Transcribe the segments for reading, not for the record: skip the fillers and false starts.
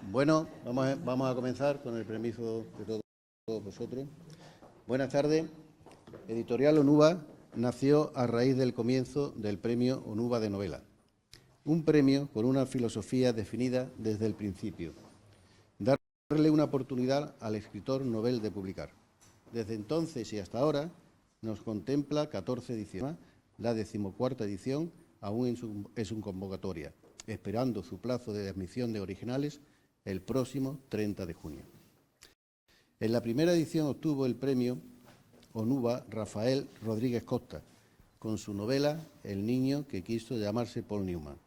Bueno, vamos a comenzar con el permiso de todos vosotros. Buenas tardes. Editorial Onuba nació a raíz del comienzo del premio Onuba de novela. Un premio con una filosofía definida desde el principio. Darle una oportunidad al escritor novel de publicar. Desde entonces y hasta ahora nos contempla 14 ediciones. La 14ª edición aún es un convocatoria, esperando su plazo de admisión de originales el próximo 30 de junio. En la primera edición obtuvo el premio Onuba Rafael Rodríguez Costa, con su novela El niño que quiso llamarse Paul Newman.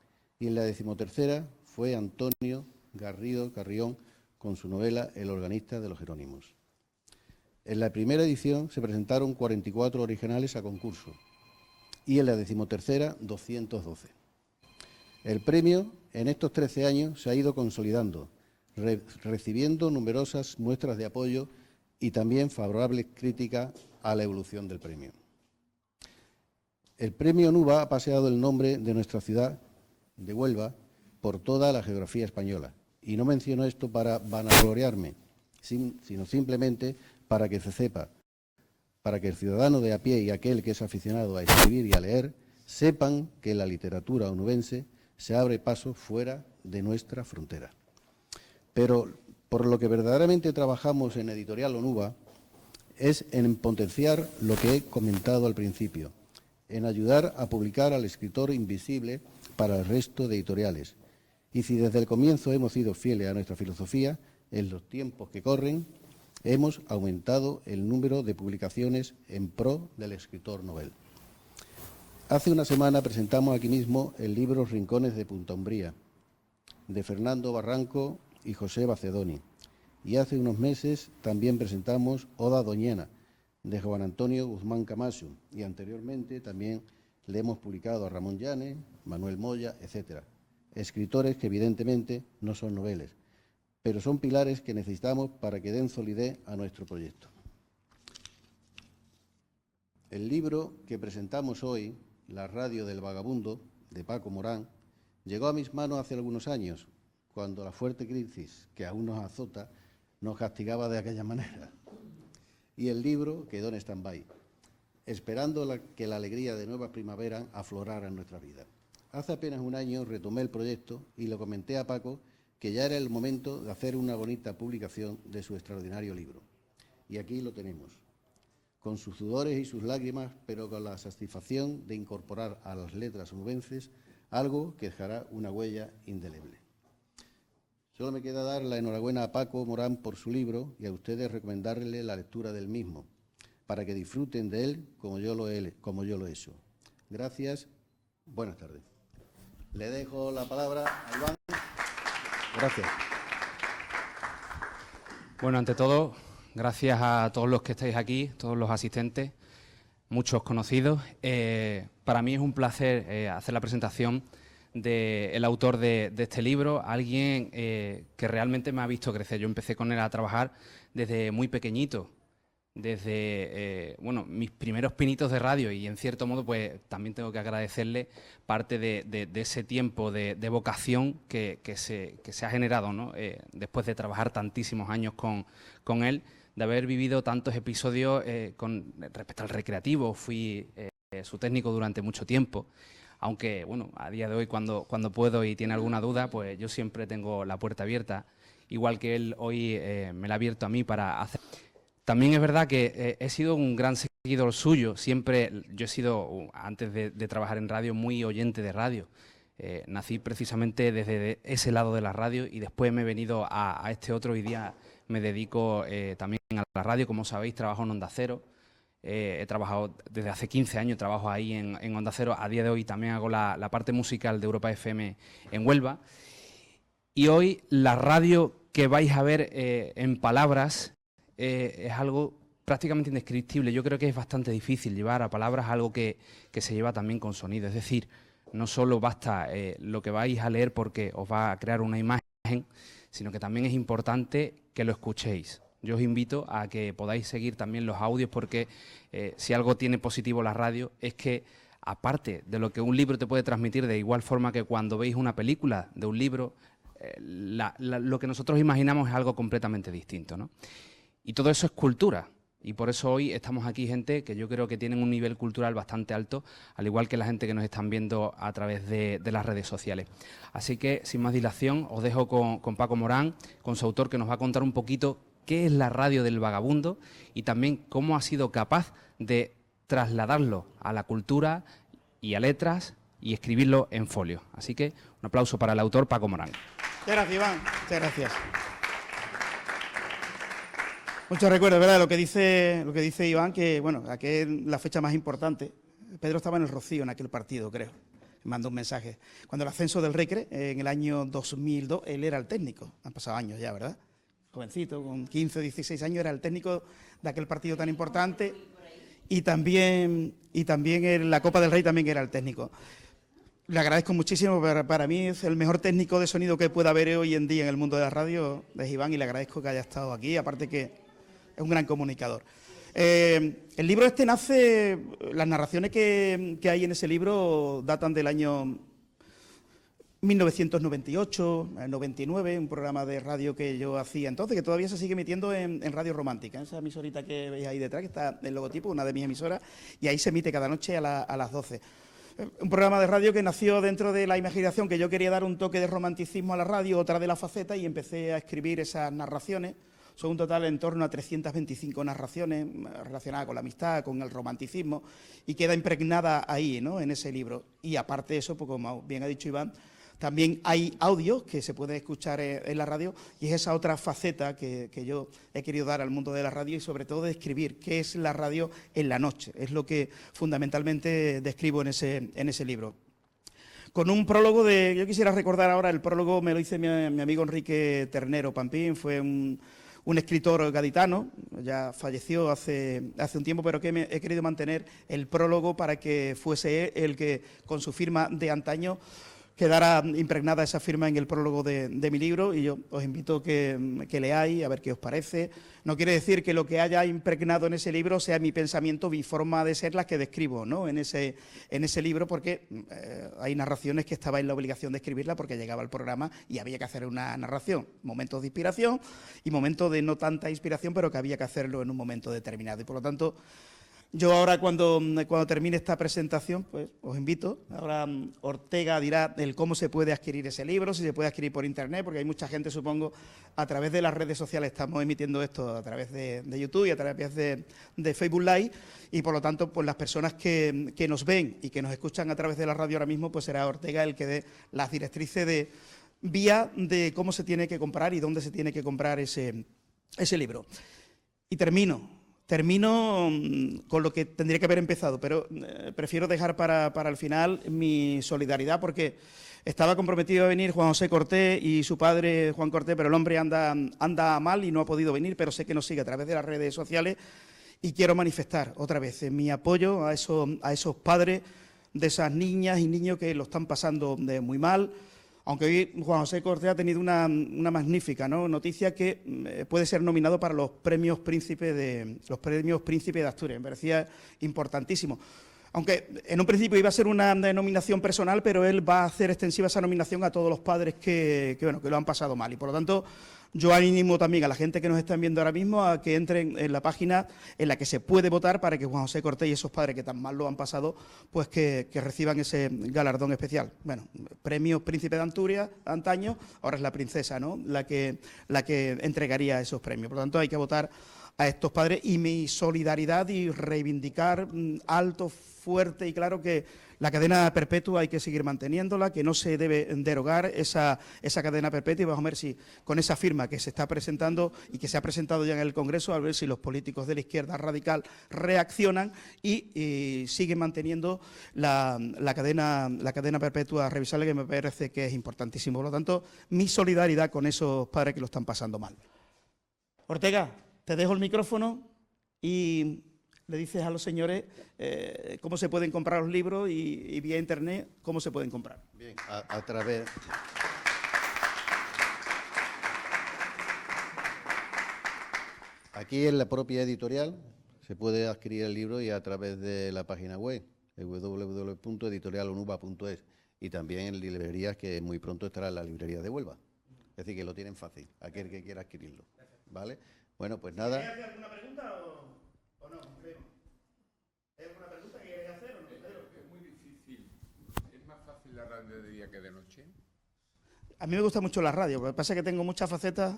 Y en la 13ª fue Antonio Garrido Carrión, con su novela El organista de los Jerónimos. En la primera edición se presentaron 44 originales a concurso y en la 13ª 212. El premio en estos 13 años se ha ido consolidando, recibiendo numerosas muestras de apoyo y también favorables críticas a la evolución del premio. El premio Onuba ha paseado el nombre de nuestra ciudad de Huelva por toda la geografía española. Y no menciono esto para vanagloriarme, sino simplemente para que se sepa, para que el ciudadano de a pie y aquel que es aficionado a escribir y a leer sepan que la literatura onubense se abre paso fuera de nuestra frontera. Pero por lo que verdaderamente trabajamos en Editorial Onuba es en potenciar lo que he comentado al principio, en ayudar a publicar al escritor invisible para el resto de editoriales. Y si desde el comienzo hemos sido fieles a nuestra filosofía, en los tiempos que corren hemos aumentado el número de publicaciones en pro del escritor novel. Hace una semana presentamos aquí mismo el libro Rincones de Punta Umbría, de Fernando Barranco y José Bacedoni. Y hace unos meses también presentamos Oda Doñana, de Juan Antonio Guzmán Camacho. Y anteriormente también le hemos publicado a Ramón Llanes, Manuel Moya, etcétera. Escritores que evidentemente no son noveles, pero son pilares que necesitamos para que den solidez a nuestro proyecto. El libro que presentamos hoy, La radio del vagabundo, de Paco Morán, llegó a mis manos hace algunos años, cuando la fuerte crisis que aún nos azota nos castigaba de aquella manera. Y el libro quedó en stand-by, esperando que la alegría de nueva primavera aflorara en nuestra vida. Hace apenas un año retomé el proyecto y le comenté a Paco que ya era el momento de hacer una bonita publicación de su extraordinario libro. Y aquí lo tenemos, con sus sudores y sus lágrimas, pero con la satisfacción de incorporar a las letras onubenses algo que dejará una huella indeleble. Solo me queda dar la enhorabuena a Paco Morán por su libro y a ustedes recomendarle la lectura del mismo, para que disfruten de él como yo lo he hecho. Gracias, buenas tardes. Le dejo la palabra a Iván. Gracias. Bueno, ante todo, gracias a todos los que estáis aquí, todos los asistentes, muchos conocidos. Para mí es un placer hacer la presentación del autor de este libro, alguien que realmente me ha visto crecer. Yo empecé con él a trabajar desde muy pequeñito, desde mis primeros pinitos de radio, y en cierto modo pues también tengo que agradecerle parte de ese tiempo de vocación que se ha generado, ¿no? Después de trabajar tantísimos años con él, de haber vivido tantos episodios con respecto al recreativo. Fui su técnico durante mucho tiempo, aunque bueno, a día de hoy cuando puedo y tiene alguna duda, pues yo siempre tengo la puerta abierta, igual que él hoy me la ha abierto a mí para hacer. También es verdad que he sido un gran seguidor suyo. Siempre, yo he sido, antes de trabajar en radio, muy oyente de radio. Nací precisamente desde ese lado de la radio y después me he venido a este otro. Hoy día me dedico también a la radio. Como sabéis, trabajo en Onda Cero. He trabajado desde hace 15 años, trabajo ahí en Onda Cero. A día de hoy también hago la parte musical de Europa FM en Huelva. Y hoy la radio que vais a ver en palabras es algo prácticamente indescriptible. Yo creo que es bastante difícil llevar a palabras algo que se lleva también con sonido. Es decir, no solo basta lo que vais a leer porque os va a crear una imagen, sino que también es importante que lo escuchéis. Yo os invito a que podáis seguir también los audios, porque si algo tiene positivo la radio es que, aparte de lo que un libro te puede transmitir, de igual forma que cuando veis una película de un libro, lo que nosotros imaginamos es algo completamente distinto, ¿no? Y todo eso es cultura. Y por eso hoy estamos aquí gente que yo creo que tienen un nivel cultural bastante alto, al igual que la gente que nos están viendo a través de las redes sociales. Así que, sin más dilación, os dejo con Paco Morán, con su autor, que nos va a contar un poquito qué es la radio del vagabundo y también cómo ha sido capaz de trasladarlo a la cultura y a letras y escribirlo en folio. Así que un aplauso para el autor Paco Morán. Muchas gracias, Iván. Muchas gracias. Muchos recuerdos, ¿verdad? Lo que dice Iván, que bueno, aquel la fecha más importante. Pedro estaba en el Rocío en aquel partido, creo. Me mandó un mensaje. Cuando el ascenso del Recre, en el año 2002, él era el técnico. Han pasado años ya, ¿verdad? Jovencito, con 15 o 16 años, era el técnico de aquel partido tan importante. Y también en la Copa del Rey también era el técnico. Le agradezco muchísimo, para mí es el mejor técnico de sonido que pueda haber hoy en día en el mundo de la radio, es Iván, y le agradezco que haya estado aquí, aparte que es un gran comunicador. El libro este nace, las narraciones que hay en ese libro datan del año 1998, 99, un programa de radio que yo hacía entonces, que todavía se sigue emitiendo en Radio Romántica, esa emisorita que veis ahí detrás, que está el logotipo, una de mis emisoras, y ahí se emite cada noche a las 12. Un programa de radio que nació dentro de la imaginación, que yo quería dar un toque de romanticismo a la radio, otra de la faceta, y empecé a escribir esas narraciones. Son un total en torno a 325 narraciones relacionadas con la amistad, con el romanticismo, y queda impregnada ahí, ¿no?, en ese libro. Y aparte de eso, pues como bien ha dicho Iván, también hay audios que se pueden escuchar en la radio, y es esa otra faceta que yo he querido dar al mundo de la radio y sobre todo de escribir qué es la radio en la noche. Es lo que fundamentalmente describo en ese libro. Con un prólogo yo quisiera recordar ahora, el prólogo me lo hizo mi amigo Enrique Ternero Pampín, fue un escritor gaditano, ya falleció hace un tiempo, pero que he querido mantener el prólogo para que fuese él el que, con su firma de antaño, quedará impregnada esa firma en el prólogo de mi libro, y yo os invito que leáis, a ver qué os parece. No quiere decir que lo que haya impregnado en ese libro sea mi pensamiento, mi forma de ser, la que describo, ¿no?, en ese libro, porque hay narraciones que estaba en la obligación de escribirla porque llegaba el programa y había que hacer una narración, momentos de inspiración y momentos de no tanta inspiración, pero que había que hacerlo en un momento determinado. Y por lo tanto, yo ahora cuando termine esta presentación, pues os invito. Ahora Ortega dirá el cómo se puede adquirir ese libro, si se puede adquirir por internet, porque hay mucha gente, supongo, a través de las redes sociales, estamos emitiendo esto a través de YouTube y a través de Facebook Live, y por lo tanto, pues las personas que nos ven y que nos escuchan a través de la radio ahora mismo, pues será Ortega el que dé las directrices de vía de cómo se tiene que comprar y dónde se tiene que comprar ese libro. Y termino con lo que tendría que haber empezado, pero prefiero dejar para el final mi solidaridad, porque estaba comprometido a venir Juan José Cortés y su padre Juan Cortés, pero el hombre anda mal y no ha podido venir, pero sé que nos sigue a través de las redes sociales, y quiero manifestar otra vez mi apoyo a esos padres de esas niñas y niños que lo están pasando muy mal. Aunque hoy Juan José Cortés ha tenido una magnífica, ¿no?, noticia, que puede ser nominado para los premios Príncipe de Asturias. Me parecía importantísimo. Aunque en un principio iba a ser una nominación personal, pero él va a hacer extensiva esa nominación a todos los padres que lo han pasado mal. Y por lo tanto, yo animo también a la gente que nos están viendo ahora mismo a que entren en la página en la que se puede votar para que Juan José Cortés y esos padres que tan mal lo han pasado, pues que reciban ese galardón especial. Bueno, premio Príncipe de Asturias antaño, ahora es la princesa, ¿no?, la que entregaría esos premios. Por lo tanto, hay que votar a estos padres, y mi solidaridad, y reivindicar alto, fuerte y claro, que la cadena perpetua hay que seguir manteniéndola, que no se debe derogar esa cadena perpetua, y vamos a ver si con esa firma que se está presentando y que se ha presentado ya en el Congreso, a ver si los políticos de la izquierda radical reaccionan y siguen manteniendo la cadena perpetua revisable, que me parece que es importantísimo. Por lo tanto, mi solidaridad con esos padres que lo están pasando mal. Ortega, te dejo el micrófono y le dices a los señores cómo se pueden comprar los libros y vía internet cómo se pueden comprar. Bien, a través... Aquí en la propia editorial se puede adquirir el libro, y a través de la página web, www.editorialonuba.es, y también en librerías, que muy pronto estará en la librería de Huelva. Es decir, que lo tienen fácil, aquel que quiera adquirirlo. ¿Vale? Bueno, pues nada. ¿Quieres hacer alguna pregunta o no? ¿Hay alguna pregunta que quieres hacer o no, Pedro? Es muy difícil. ¿Es más fácil la radio de día que de noche? A mí me gusta mucho la radio, lo que pasa es que tengo muchas facetas,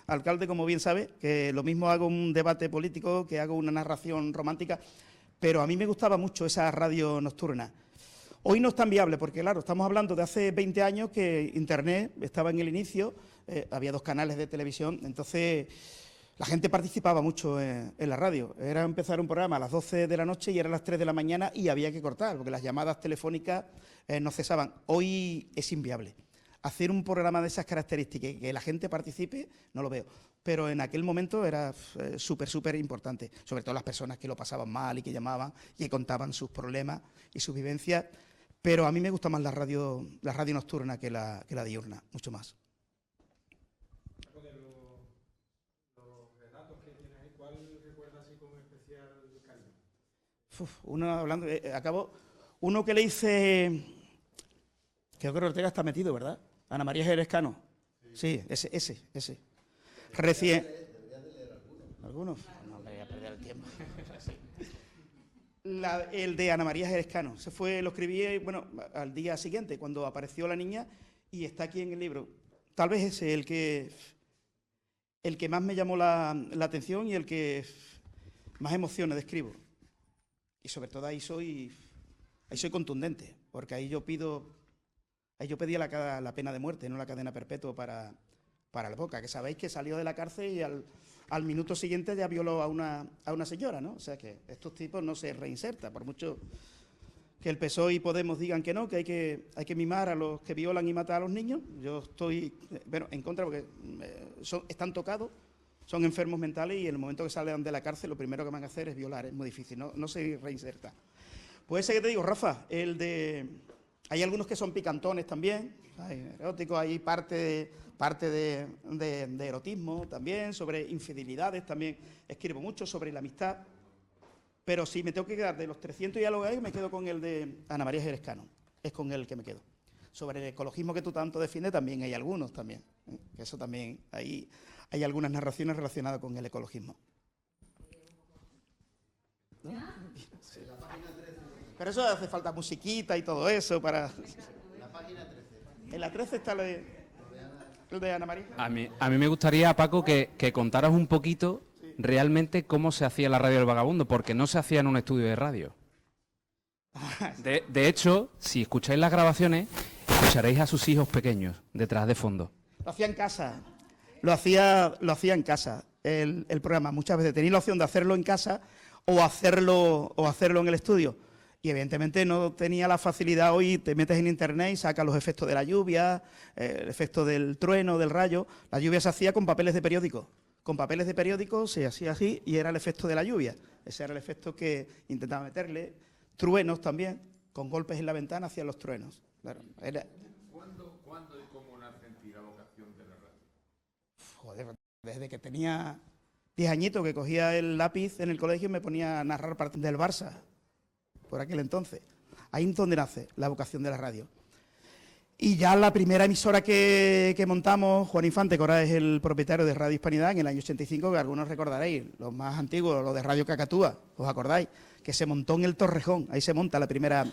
alcalde, como bien sabe, que lo mismo hago un debate político, que hago una narración romántica, pero a mí me gustaba mucho esa radio nocturna. Hoy no es tan viable porque, claro, estamos hablando de hace 20 años que Internet estaba en el inicio, había 2 canales de televisión, entonces la gente participaba mucho en la radio. Era empezar un programa a las 12 de la noche y eran las 3 de la mañana y había que cortar, porque las llamadas telefónicas no cesaban. Hoy es inviable. Hacer un programa de esas características y que la gente participe, no lo veo. Pero en aquel momento era súper importante, sobre todo las personas que lo pasaban mal y que llamaban y que contaban sus problemas y sus vivencias. Pero a mí me gusta más la radio nocturna que la diurna, mucho más. De los relatos que tienes ahí, ¿cuál recuerdas así con especial cariño? Uno que le hice, creo que Ortega está metido, ¿verdad? Ana María Jerez Cano. Sí, ese. Recién. ¿Deberías de leer algunos? No me voy a perder el tiempo. El de Ana María Jerez Cano. Lo escribí, bueno, al día siguiente, cuando apareció la niña, y está aquí en el libro. Tal vez ese, el que más me llamó la atención y el que más emociones describo. Y sobre todo ahí soy contundente, porque ahí yo pedía la pena de muerte, no la cadena perpetua para el Boca, que sabéis que salió de la cárcel y al minuto siguiente ya violó a una señora, ¿no? O sea que estos tipos no se reinsertan, por mucho que el PSOE y Podemos digan que no, que hay que mimar a los que violan y matan a los niños. Yo estoy, en contra porque están tocados, son enfermos mentales y en el momento que salen de la cárcel lo primero que van a hacer es violar, es muy difícil, no se reinserta. Pues ese que te digo, Rafa, hay algunos que son picantones también, hay eróticos, hay parte de erotismo también, sobre infidelidades también escribo mucho, sobre la amistad, pero si me tengo que quedar de los 300 y algo que hay, me quedo con el de Ana María Jerez Cano, es con el que me quedo. Sobre el ecologismo que tú tanto defiendes también hay algunos también, que eso también, hay algunas narraciones relacionadas con el ecologismo. ¿No? Sí. Pero eso hace falta musiquita y todo eso para... La página 13. En la 13 está el de Ana María. A mí me gustaría, Paco, que contaras un poquito realmente cómo se hacía la radio del Vagabundo, porque no se hacía en un estudio de radio. De hecho, si escucháis las grabaciones, escucharéis a sus hijos pequeños detrás de fondo. Lo hacía en casa, lo hacía en casa, el programa. Muchas veces tenéis la opción de hacerlo en casa o hacerlo en el estudio. Y evidentemente no tenía la facilidad. Hoy te metes en internet y sacas los efectos de la lluvia, el efecto del trueno, del rayo. La lluvia se hacía con papeles de periódico. Con papeles de periódico se hacía así y era el efecto de la lluvia. Ese era el efecto que intentaba meterle. Truenos también, con golpes en la ventana hacían los truenos. Claro, ¿Cuándo y cómo nace en ti la vocación de la radio? Joder, desde que tenía 10 añitos, que cogía el lápiz en el colegio y me ponía a narrar partidos del Barça, por aquel entonces. Ahí es donde nace la vocación de la radio. Y ya la primera emisora que montamos, Juan Infante, que ahora es el propietario de Radio Hispanidad, en el año 85, que algunos recordaréis, los más antiguos, los de Radio Cacatúa, ¿os acordáis? Que se montó en el Torrejón, ahí se monta la primera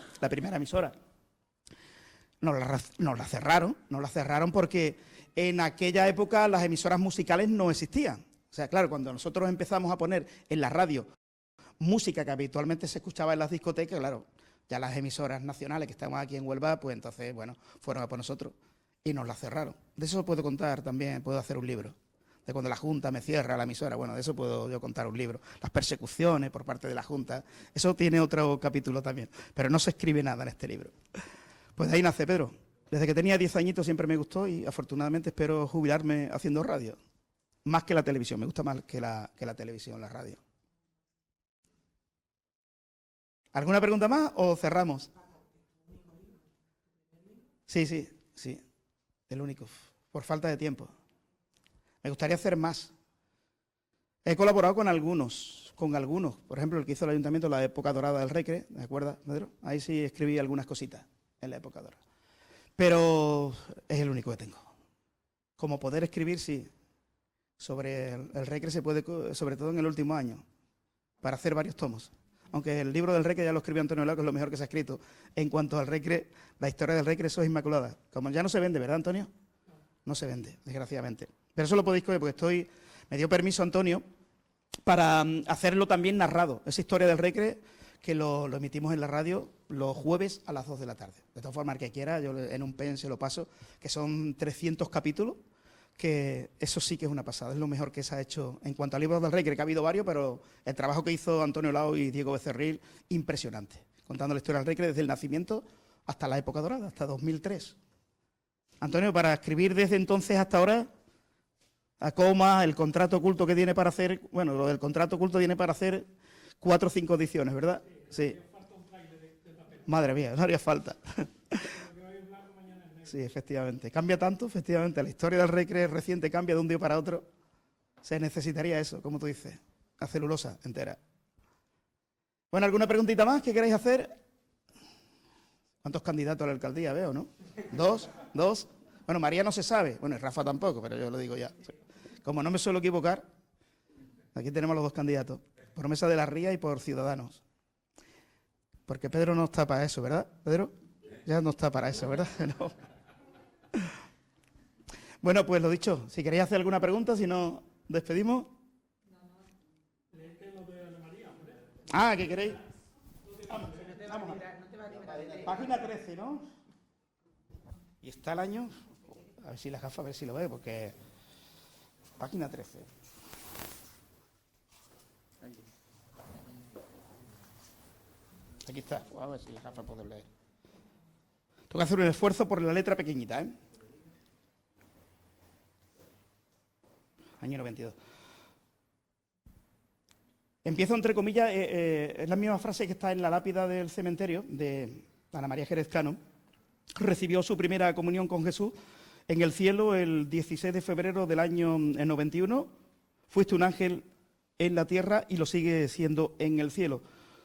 emisora. Nos la cerraron porque en aquella época las emisoras musicales no existían. O sea, claro, cuando nosotros empezamos a poner en la radio música que habitualmente se escuchaba en las discotecas, claro, ya las emisoras nacionales que estamos aquí en Huelva, pues entonces, bueno, fueron a por nosotros y nos la cerraron. De eso puedo contar también, puedo hacer un libro. De cuando la Junta me cierra la emisora, bueno, de eso puedo yo contar un libro. Las persecuciones por parte de la Junta, eso tiene otro capítulo también, pero no se escribe nada en este libro. Pues de ahí nace, Pedro. Desde que tenía 10 añitos siempre me gustó y afortunadamente espero jubilarme haciendo radio. Más que la televisión, me gusta más que la televisión, la radio. ¿Alguna pregunta más o cerramos? Sí, el único, por falta de tiempo. Me gustaría hacer más. He colaborado con algunos, por ejemplo, el que hizo el ayuntamiento en la época dorada del Recre, ¿te acuerdas, Pedro? Ahí sí escribí algunas cositas en la época dorada. Pero es el único que tengo. como poder escribir, sí. Sobre el Recre se puede, sobre todo en el último año, para hacer varios tomos. Aunque el libro del Recre ya lo escribió Antonio Lao, que es lo mejor que se ha escrito. En cuanto al Recre, la historia del Recre, eso es inmaculada. Como ya no se vende, ¿verdad, Antonio? No se vende, desgraciadamente. Pero eso lo podéis coger porque me dio permiso Antonio para hacerlo también narrado. Esa historia del Recre que lo emitimos en la radio los jueves a las 2 de la tarde. De todas formas, el que quiera, yo en un pen se lo paso, que son 300 capítulos, que eso sí que es una pasada, es lo mejor que se ha hecho en cuanto a libros del Recre, que ha habido varios, pero el trabajo que hizo Antonio Lao y Diego Becerril, impresionante, contando la historia del Recre desde el nacimiento hasta la época dorada, hasta 2003. Antonio, para escribir desde entonces hasta ahora, a coma, el contrato oculto que tiene para hacer, bueno, lo del contrato oculto tiene para hacer 4 o 5 ediciones, ¿verdad? Sí. Madre mía, no haría falta. Sí, efectivamente. Cambia tanto, efectivamente. La historia del Recre reciente cambia de un día para otro. Se necesitaría eso, como tú dices, la celulosa entera. Bueno, ¿alguna preguntita más que queráis hacer? ¿Cuántos candidatos a la alcaldía veo, no? ¿Dos? Bueno, María no se sabe. Bueno, y Rafa tampoco, pero yo lo digo ya. Como no me suelo equivocar, aquí tenemos los 2 candidatos. Por Mesa de la Ría y por Ciudadanos. Porque Pedro no está para eso, ¿verdad, Pedro? Ya no está para eso, ¿verdad? No. Bueno, pues lo dicho, si queréis hacer alguna pregunta, si no, despedimos. Ah, ¿qué queréis? Vamos. Página 13, ¿no? Y está el año, a ver si la gafa, a ver si lo ve, porque... Página 13. Aquí está, a ver si la gafa puedo leer. Tengo que hacer un esfuerzo por la letra pequeñita, ¿eh? Año 92. Empiezo entre comillas, es la misma frase que está en la lápida del cementerio de Ana María Jerez Cano. Recibió su primera comunión con Jesús en el cielo el 16 de febrero del año 91. Fuiste un ángel en la tierra y lo sigue siendo en el cielo.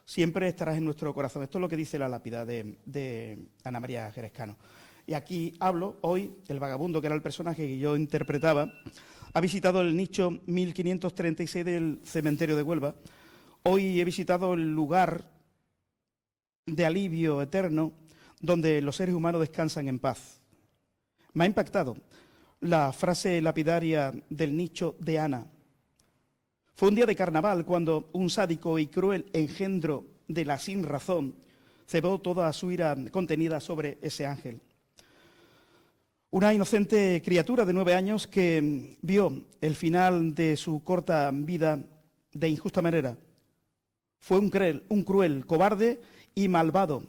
Siempre estarás en nuestro corazón. Esto es lo que dice la lápida de Ana María Jerez Cano. Y aquí hablo, hoy, el vagabundo, que era el personaje que yo interpretaba, ha visitado el nicho 1536 del cementerio de Huelva. Hoy he visitado el lugar de alivio eterno donde los seres humanos descansan en paz. Me ha impactado la frase lapidaria del nicho de Ana. Fue un día de carnaval cuando un sádico y cruel engendro de la sinrazón cebó toda su ira contenida sobre ese ángel. Una inocente criatura de 9 años que vio el final de su corta vida de injusta manera. Fue un cruel, cobarde y malvado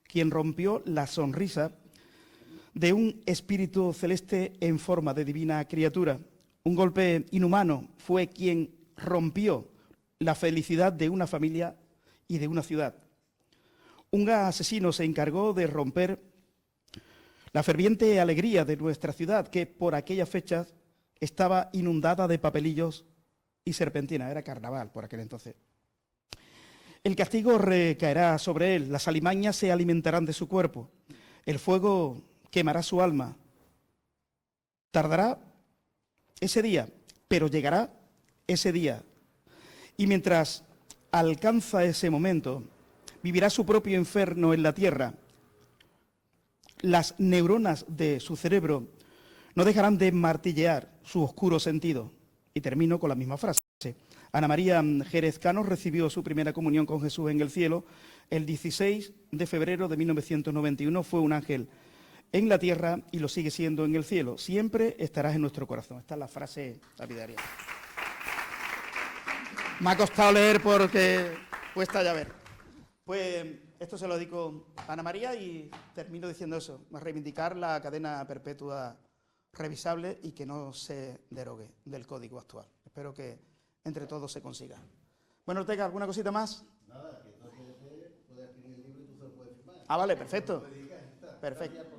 quien rompió la sonrisa de un espíritu celeste en forma de divina criatura. Un golpe inhumano fue quien rompió la felicidad de una familia y de una ciudad. Un asesino se encargó de romper la ferviente alegría de nuestra ciudad, que por aquellas fechas estaba inundada de papelillos y serpentina. Era carnaval por aquel entonces. El castigo recaerá sobre él, las alimañas se alimentarán de su cuerpo, el fuego quemará su alma. Tardará ese día, pero llegará ese día. Y mientras alcanza ese momento, vivirá su propio infierno en la tierra. Las neuronas de su cerebro no dejarán de martillear su oscuro sentido. Y termino con la misma frase. Ana María Jerez Cano recibió su primera comunión con Jesús en el cielo el 16 de febrero de 1991. Fue un ángel en la tierra y lo sigue siendo en el cielo. Siempre estarás en nuestro corazón. Esta es la frase lapidaria. Me ha costado leer porque cuesta ya ver. Pues esto se lo dedico a Ana María y termino diciendo eso, a reivindicar la cadena perpetua revisable y que no se derogue del código actual. Espero que entre todos se consiga. Bueno, Ortega, ¿alguna cosita más? Nada, que entonces puede adquirir el libro y tú se lo puedes firmar. Ah, vale, perfecto. Perfecto.